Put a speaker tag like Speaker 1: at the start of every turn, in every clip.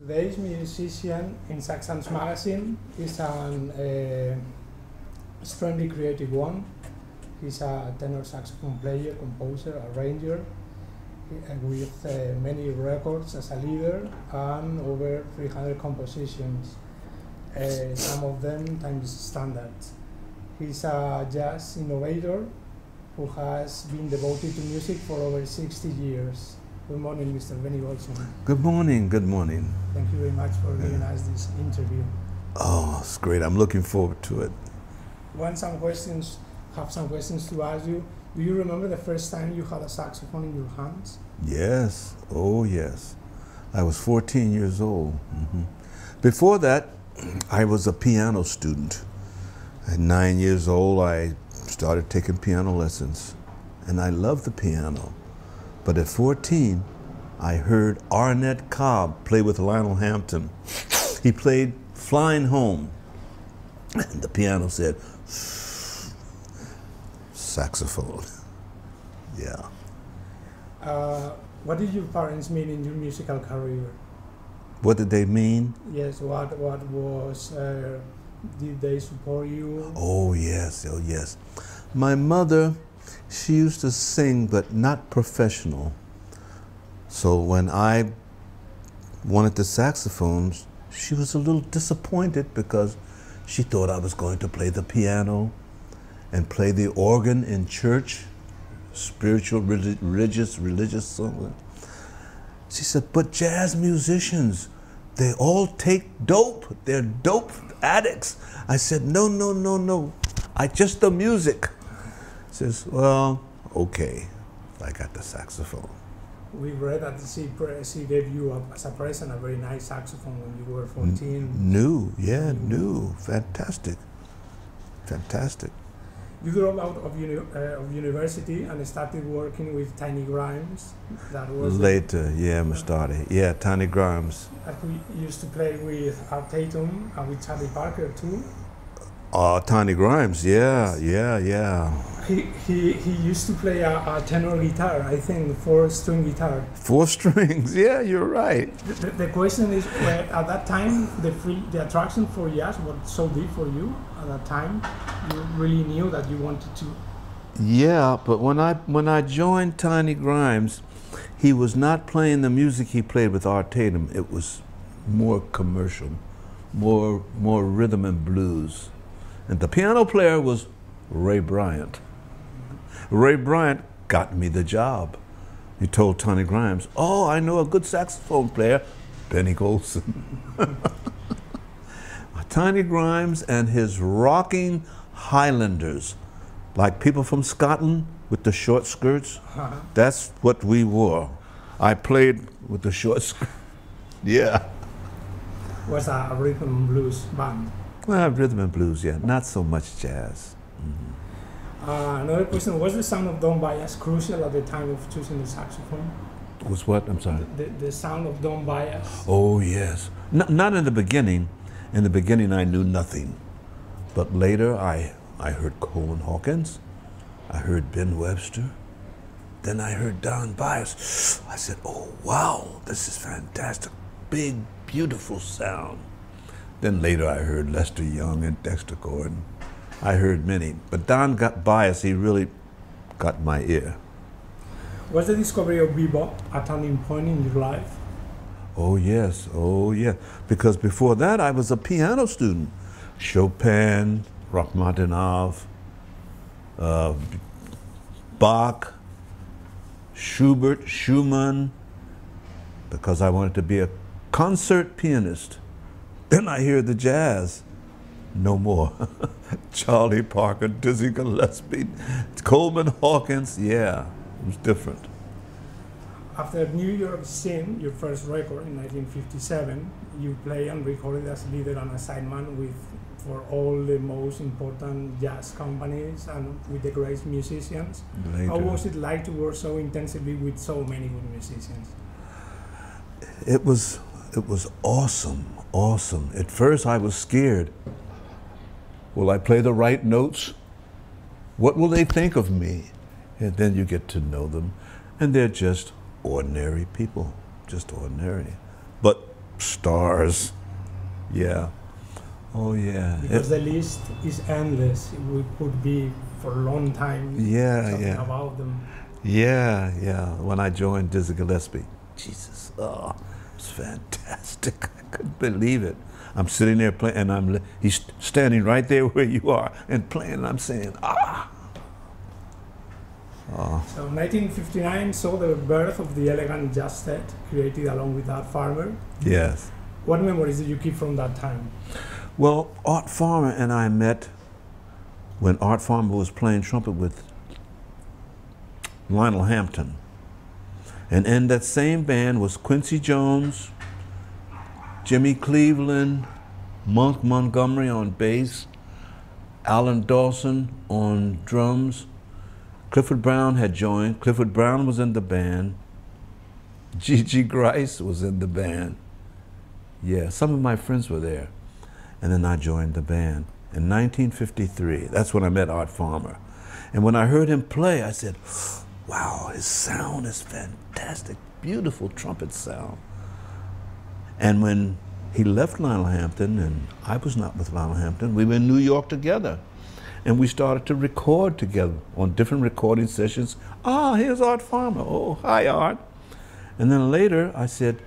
Speaker 1: Today's musician in Saxon's magazine is an extremely creative one. He's a tenor saxophone player, composer, arranger, with many records as a leader and over 300 compositions, some of them times standards. He's a jazz innovator who has been devoted to music for over 60 years. Good morning, Mr. Benny Golson.
Speaker 2: Good morning, good morning.
Speaker 1: Thank you very much for giving us this interview.
Speaker 2: Oh, it's great. I'm looking forward to it.
Speaker 1: Have some questions to ask you. Do you remember the first time you had a saxophone in your hands?
Speaker 2: Yes, oh yes. I was 14 years old. Before that, I was a piano student. At 9 years old, I started taking piano lessons, and I loved the piano. But at 14, I heard Arnett Cobb play with Lionel Hampton. He played Flying Home, and the piano said, saxophone. Yeah.
Speaker 1: What did your parents mean in your musical career?
Speaker 2: What did they mean?
Speaker 1: Yes, what was, did they support you?
Speaker 2: Oh yes, oh yes. My mother, she used to sing, but not professional. So when I wanted the saxophones, she was a little disappointed because she thought I was going to play the piano and play the organ in church, spiritual, religious songs. She said, but jazz musicians, they all take dope. They're dope addicts. I said, no, no, no, no. Just the music. Says, well, okay. I got the saxophone.
Speaker 1: We read that she gave you as a present a very nice saxophone when you were 14.
Speaker 2: New, yeah, new. Fantastic. Fantastic.
Speaker 1: You grew out of university and started working with Tiny Grimes. That was
Speaker 2: later, yeah, I started. Yeah, Tiny Grimes.
Speaker 1: We used to play with Art Tatum and with Charlie Parker too.
Speaker 2: Tiny Grimes, yeah, yeah, yeah.
Speaker 1: He used to play a tenor guitar, I think, 4-string guitar.
Speaker 2: 4 strings, yeah, you're right.
Speaker 1: The question is, at that time, the attraction for jazz was so deep for you at that time? You really knew that you wanted to?
Speaker 2: Yeah, but when I joined Tiny Grimes, he was not playing the music he played with Art Tatum. It was more commercial, more rhythm and blues. And the piano player was Ray Bryant. Ray Bryant got me the job. He told Tiny Grimes, oh, I know a good saxophone player, Benny Golson. Tiny Grimes and his rocking Highlanders, like people from Scotland with the short skirts. That's what we wore. I played with the short skirt. Yeah.
Speaker 1: Was a rhythm and blues band?
Speaker 2: Well, rhythm and blues, yeah. Not so much jazz.
Speaker 1: Another question, was the sound of Don Byas crucial at the time of choosing the saxophone?
Speaker 2: Was what? I'm sorry?
Speaker 1: The sound of Don Byas.
Speaker 2: Oh, yes. Not in the beginning. In the beginning, I knew nothing. But later, I heard Coleman Hawkins. I heard Ben Webster. Then I heard Don Byas. I said, oh, wow, this is fantastic. Big, beautiful sound. Then later, I heard Lester Young and Dexter Gordon. I heard many. But Don Byas, he really got my ear.
Speaker 1: Was the discovery of bebop a turning point in your life?
Speaker 2: Oh yes, oh yeah. Because before that, I was a piano student. Chopin, Rachmaninoff, Bach, Schubert, Schumann, because I wanted to be a concert pianist. Then I hear the jazz. No more. Charlie Parker, Dizzy Gillespie, Coleman Hawkins, yeah, it was different.
Speaker 1: After New York Scene, your first record in 1957, you play and recorded as leader and assignment for all the most important jazz companies and with the great musicians.
Speaker 2: Later.
Speaker 1: How was it like to work so intensively with so many good musicians?
Speaker 2: It was awesome, awesome. At first I was scared. Will I play the right notes? What will they think of me? And then you get to know them, and they're just ordinary people, just ordinary. But stars. Yeah. Oh yeah.
Speaker 1: Because the list is endless. We could be for a long time talking about them.
Speaker 2: Yeah, yeah. When I joined Dizzy Gillespie, Jesus, oh, it was fantastic. I couldn't believe it. I'm sitting there playing, and he's standing right there where you are and playing, and I'm saying, ah. Oh.
Speaker 1: So 1959 saw the birth of the elegant jazz set created along with Art Farmer.
Speaker 2: Yes.
Speaker 1: What memories did you keep from that time?
Speaker 2: Well, Art Farmer and I met when Art Farmer was playing trumpet with Lionel Hampton. And in that same band was Quincy Jones, Jimmy Cleveland, Monk Montgomery on bass, Alan Dawson on drums. Clifford Brown had joined. Clifford Brown was in the band. G.G. Grice was in the band. Yeah, some of my friends were there. And then I joined the band in 1953. That's when I met Art Farmer. And when I heard him play, I said, wow, his sound is fantastic, beautiful trumpet sound. And when he left Lionel Hampton, and I was not with Lionel Hampton, we were in New York together. And we started to record together on different recording sessions. Ah, here's Art Farmer. Oh, hi, Art. And then later I said,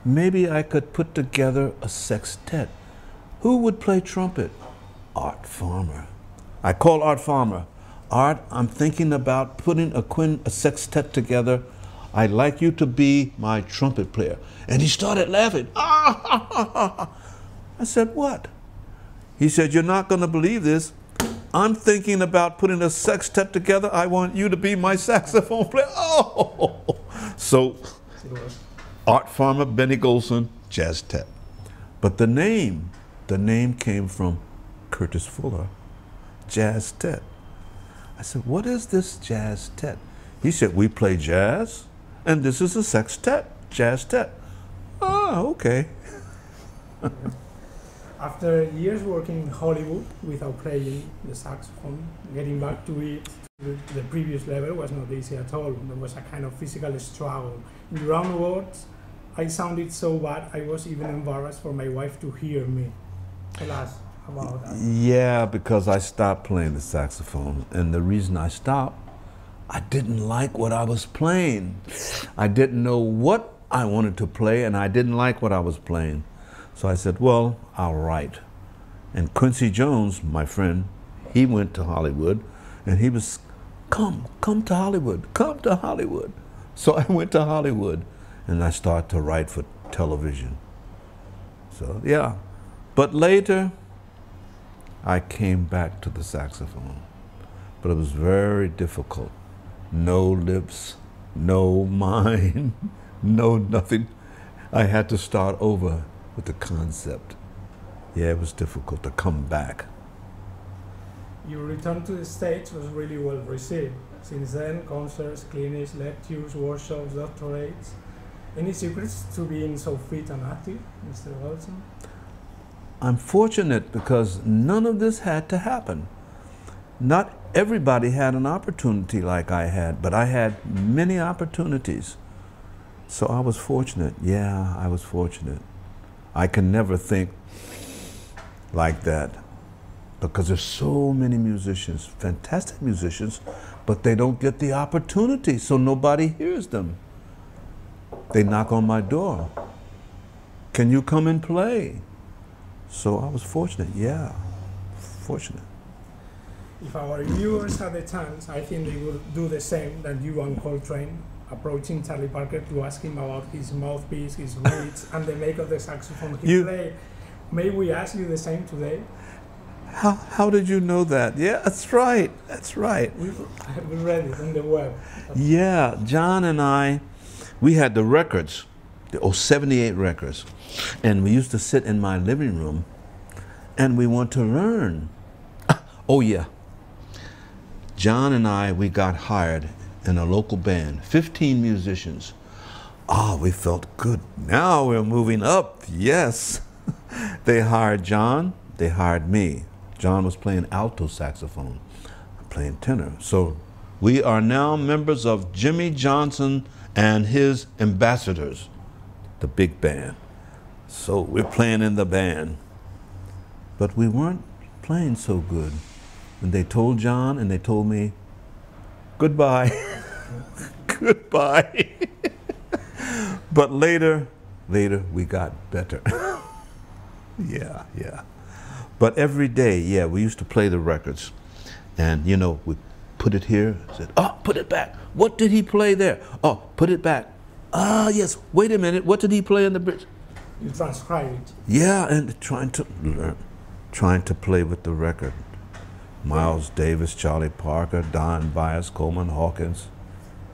Speaker 2: maybe I could put together a sextet. Who would play trumpet? Art Farmer. I called Art Farmer. Art, I'm thinking about putting a sextet together. I'd like you to be my trumpet player. And he started laughing. I said, what? He said, you're not going to believe this. I'm thinking about putting a sextet together. I want you to be my saxophone player. Oh! So, Art Farmer, Benny Golson, Jazztet. But the name came from Curtis Fuller, Jazztet. I said, what is this Jazztet? He said, we play jazz, and this is a sextet, Jazztet. Ah, okay.
Speaker 1: After years working in Hollywood without playing the saxophone, getting back to it, the previous level was not easy at all. There was a kind of physical struggle. In your own words, I sounded so bad, I was even embarrassed for my wife to hear me. Tell us about that.
Speaker 2: Yeah, because I stopped playing the saxophone. And the reason I stopped, I didn't like what I was playing. I didn't know what I wanted to play, and I didn't like what I was playing. So I said, well, I'll write. And Quincy Jones, my friend, he went to Hollywood, and he was, come to Hollywood, come to Hollywood. So I went to Hollywood, and I started to write for television. So, yeah. But later, I came back to the saxophone. But it was very difficult. No lips, no mind, no nothing. I had to start over with the concept. Yeah, it was difficult to come back.
Speaker 1: Your return to the States was really well received. Since then, concerts, clinics, lectures, workshops, doctorates. Any secrets to being so fit and active, Mr. Golson?
Speaker 2: I'm fortunate because none of this had to happen. Not everybody had an opportunity like I had, but I had many opportunities. So I was fortunate. Yeah, I was fortunate. I can never think like that because there's so many musicians, fantastic musicians, but they don't get the opportunity, so nobody hears them. They knock on my door. Can you come and play? So I was fortunate, yeah, fortunate.
Speaker 1: If our viewers had the chance, I think they would do the same that you and Coltrane, approaching Charlie Parker to ask him about his mouthpiece, his reeds, and the make of the saxophone he played. May we ask you the same today?
Speaker 2: How did you know that? Yeah, that's right, that's right.
Speaker 1: We read it on the web.
Speaker 2: Yeah, John and I, we had the records, the 78 records, and we used to sit in my living room and we want to learn. Oh yeah, John and I, we got hired in a local band, 15 musicians. Ah, we felt good. Now we're moving up, yes. They hired John, they hired me. John was playing alto saxophone, I'm playing tenor. So we are now members of Jimmy Johnson and his ambassadors, the big band. So we're playing in the band. But we weren't playing so good. And they told John and they told me, goodbye. Goodbye. But later we got better. Yeah. But every day, yeah, we used to play the records. And, you know, we put it here, said, oh, put it back. What did he play there? Oh, put it back. Ah, yes, wait a minute, what did he play in the bridge?
Speaker 1: You transcribe it.
Speaker 2: Yeah, and trying to learn, trying to play with the record. Miles Davis, Charlie Parker, Don Byas, Coleman Hawkins.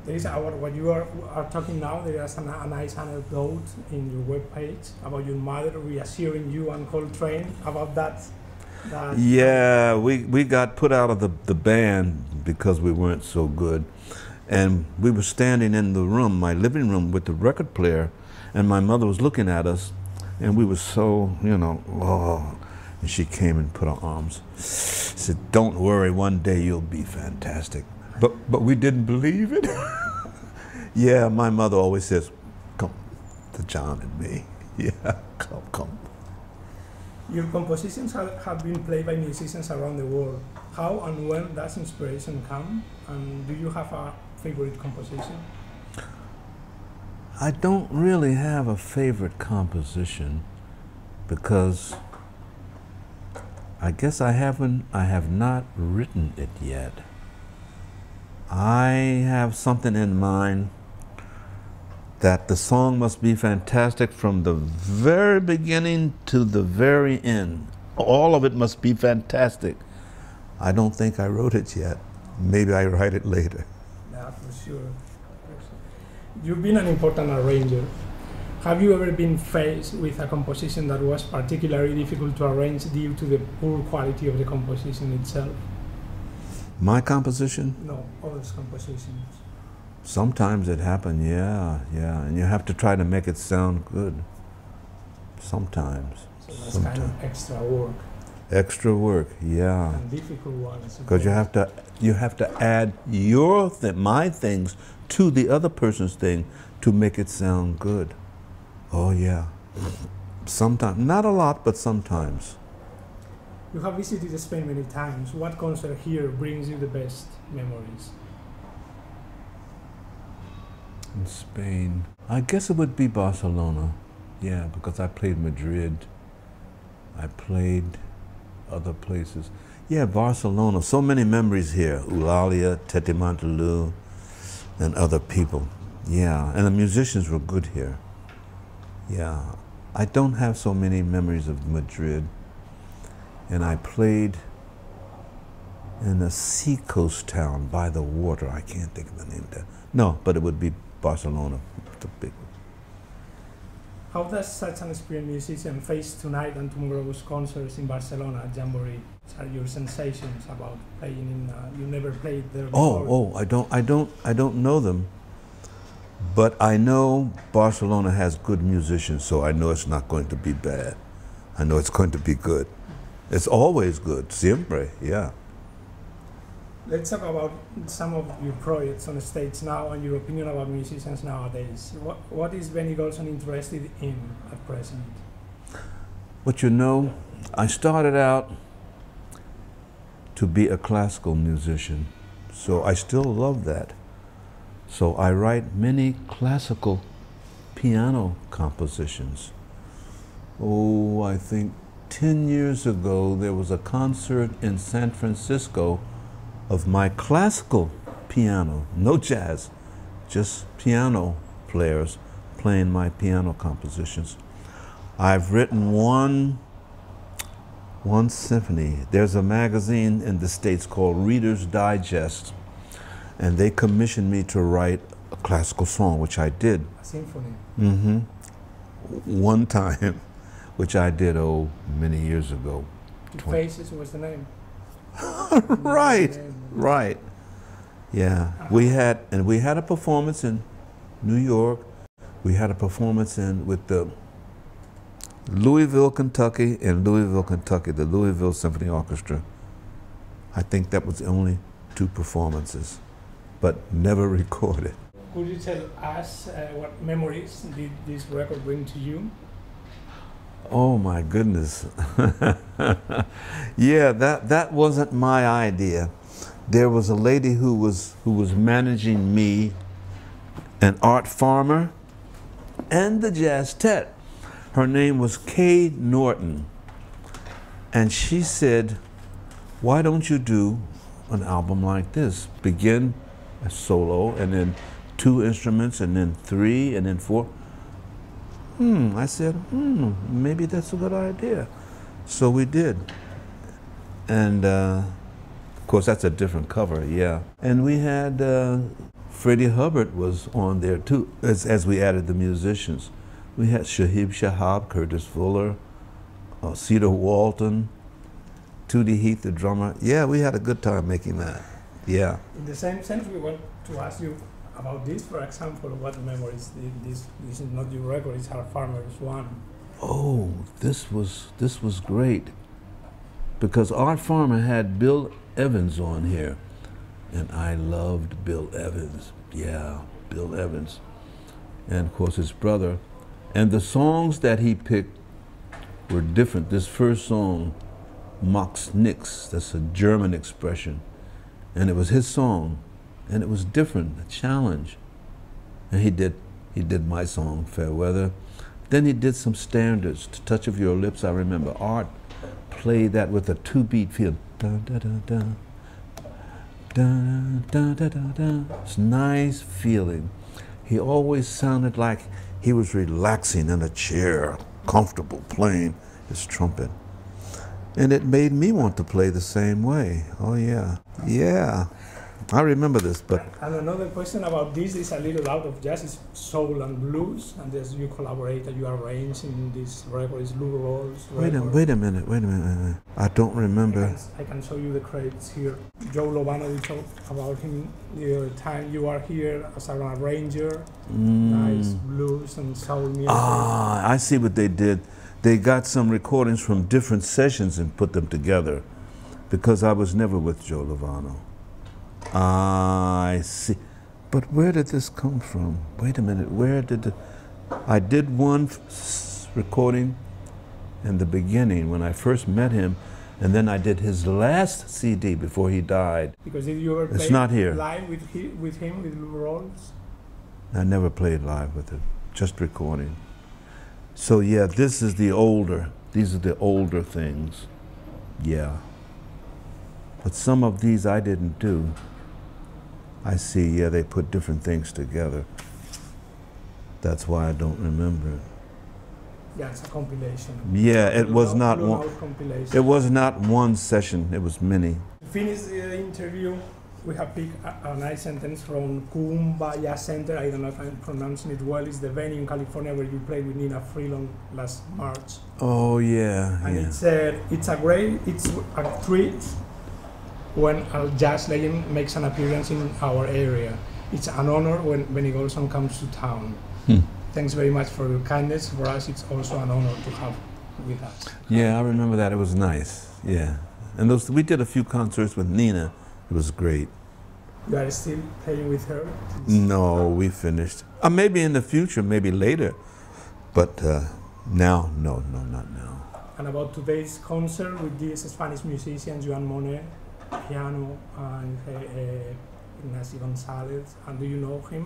Speaker 1: There is what you are talking now. There is a nice anecdote in your webpage about your mother reassuring you and Coltrane about that.
Speaker 2: Yeah, we got put out of the band because we weren't so good. And we were standing in the room, my living room, with the record player, and my mother was looking at us, and we were so, you know, oh. And she came and put her arms. She said, don't worry, one day you'll be fantastic. But we didn't believe it. Yeah, my mother always says, come to John and me. Yeah, come.
Speaker 1: Your compositions have been played by musicians around the world. How and when does inspiration come? And do you have a favorite composition?
Speaker 2: I don't really have a favorite composition because I guess I have not written it yet. I have something in mind that the song must be fantastic from the very beginning to the very end. All of it must be fantastic. I don't think I wrote it yet. Maybe I write it later.
Speaker 1: Yeah, for sure. You've been an important arranger. Have you ever been faced with a composition that was particularly difficult to arrange due to the poor quality of the composition itself?
Speaker 2: My composition?
Speaker 1: No, others' compositions.
Speaker 2: Sometimes it happened, yeah, and you have to try to make it sound good. Sometimes.
Speaker 1: So that's kind of extra work.
Speaker 2: Extra work, yeah.
Speaker 1: And difficult ones.
Speaker 2: Because you have to add my things to the other person's thing to make it sound good. Oh yeah. Sometimes, not a lot, but sometimes.
Speaker 1: You have visited Spain many times. What concert here brings you the best memories?
Speaker 2: In Spain, I guess it would be Barcelona. Yeah, because I played Madrid. I played other places. Yeah, Barcelona. So many memories here. Eulalia, Tete Montelou, and other people. Yeah, and the musicians were good here. Yeah, I don't have so many memories of Madrid. And I played in a seacoast town by the water. I can't think of the name there. No, but it would be Barcelona, the big one.
Speaker 1: How does such an experienced musician face tonight and tomorrow's concerts in Barcelona at Jamboree? What are your sensations about playing in? You never played there before.
Speaker 2: I don't know them, but I know Barcelona has good musicians, so I know it's not going to be bad. I know it's going to be good. It's always good, siempre, yeah.
Speaker 1: Let's talk about some of your projects on the stage now and your opinion about musicians nowadays. What is Benny Golson interested in at present?
Speaker 2: But you know, I started out to be a classical musician, so I still love that. So I write many classical piano compositions. Oh, I think 10 years ago there was a concert in San Francisco of my classical piano, no jazz, just piano players playing my piano compositions. I've written one symphony. There's a magazine in the States called Reader's Digest, and they commissioned me to write a classical song, which I did.
Speaker 1: A symphony?
Speaker 2: Mm-hmm. One time, which I did, many years ago.
Speaker 1: Faces was the name?
Speaker 2: Right. Yeah, we had a performance in New York. We had a performance with the Louisville, Kentucky, the Louisville Symphony Orchestra. I think that was the only 2 performances, but never recorded.
Speaker 1: Could you tell us what memories did this record bring to you?
Speaker 2: Oh my goodness. Yeah, that wasn't my idea. There was a lady who was managing me, an art farmer, and the jazz tet. Her name was Kay Norton. And she said, why don't you do an album like this? Begin a solo, and then 2 instruments, and then 3, and then 4. I said, maybe that's a good idea. So we did. And of course, that's a different cover, yeah. And we had Freddie Hubbard was on there too, as we added the musicians. We had Shahib Shahab, Curtis Fuller, Cedar Walton, Tootie Heath, the drummer. Yeah, we had a good time making that, yeah.
Speaker 1: In the same sense, we want to ask you about this, for example, what memories this is not your record, it's Art Farmer's one.
Speaker 2: Oh, this was great, because Art Farmer had Bill Evans on here, and I loved Bill Evans. Yeah, Bill Evans, and of course his brother, and the songs that he picked were different. This first song, Max Nix, that's a German expression, and it was his song. And it was different, a challenge. And he did my song, Fair Weather. Then he did some standards, To Touch of Your Lips, I remember. Art played that with a 2-beat feel. Dun, dun, dun, dun. Dun, dun, dun, dun, dun. It's a nice feeling. He always sounded like he was relaxing in a chair, comfortable playing his trumpet. And it made me want to play the same way. Oh yeah, yeah. I remember this, but...
Speaker 1: And another question about this is a little out of jazz, is soul and blues, and as you collaborate and you arrange in this record, is Lou Rawls.
Speaker 2: Wait a minute. I don't remember.
Speaker 1: I can show you the credits here. Joe Lovano, we talked about him the other time. You are here as an arranger, nice blues and soul music.
Speaker 2: Ah, I see what they did. They got some recordings from different sessions and put them together, because I was never with Joe Lovano. I see. But where did this come from? Wait a minute, I did one recording in the beginning when I first met him, and then I did his last CD before he died.
Speaker 1: Because did you ever play live with him, with Lou Rawls?
Speaker 2: I never played live with him, just recording. So yeah, these are the older things, yeah. But some of these I didn't do. I see, yeah, they put different things together. That's why I don't remember it.
Speaker 1: Yeah, it's a compilation.
Speaker 2: Yeah, it was not one. It was not one session. It was many.
Speaker 1: To finish the interview, we have picked a nice sentence from Kumbaya Center. I don't know if I'm pronouncing it well. It's the venue in California where you played with Nina Freelon last March.
Speaker 2: Oh yeah.
Speaker 1: And
Speaker 2: yeah.
Speaker 1: it said, it's a treat when a jazz legend makes an appearance in our area. It's an honor when Benny Golson comes to town. Thanks very much for your kindness. For us, it's also an honor to have with us.
Speaker 2: Yeah, I remember that. It was nice. Yeah, and we did a few concerts with Nina. It was great.
Speaker 1: You are still playing with her?
Speaker 2: No, we finished. Maybe in the future, maybe later, but now, no, not now.
Speaker 1: And about today's concert with these Spanish musicians, Joan Monet, piano, and Ignacio Gonzalez. And do you know him?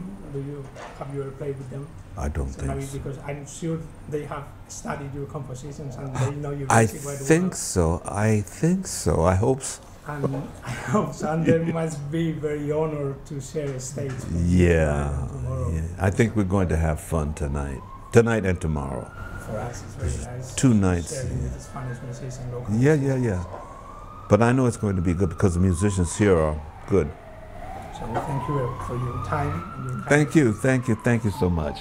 Speaker 1: Have you ever played with them?
Speaker 2: I don't think so.
Speaker 1: Because I'm sure they have studied your compositions and they know your music
Speaker 2: I
Speaker 1: quite
Speaker 2: think
Speaker 1: well.
Speaker 2: so. I think so. I hope so.
Speaker 1: And I hope so. And they must be very honored to share a stage.
Speaker 2: Yeah. I think we're going to have fun tonight and tomorrow.
Speaker 1: For us, it's very nice.
Speaker 2: 2 nights.
Speaker 1: Sharing with the Spanish musicians locally.
Speaker 2: Yeah. But I know it's going to be good because the musicians here are good.
Speaker 1: So thank you for your time. And your
Speaker 2: Thank you so much.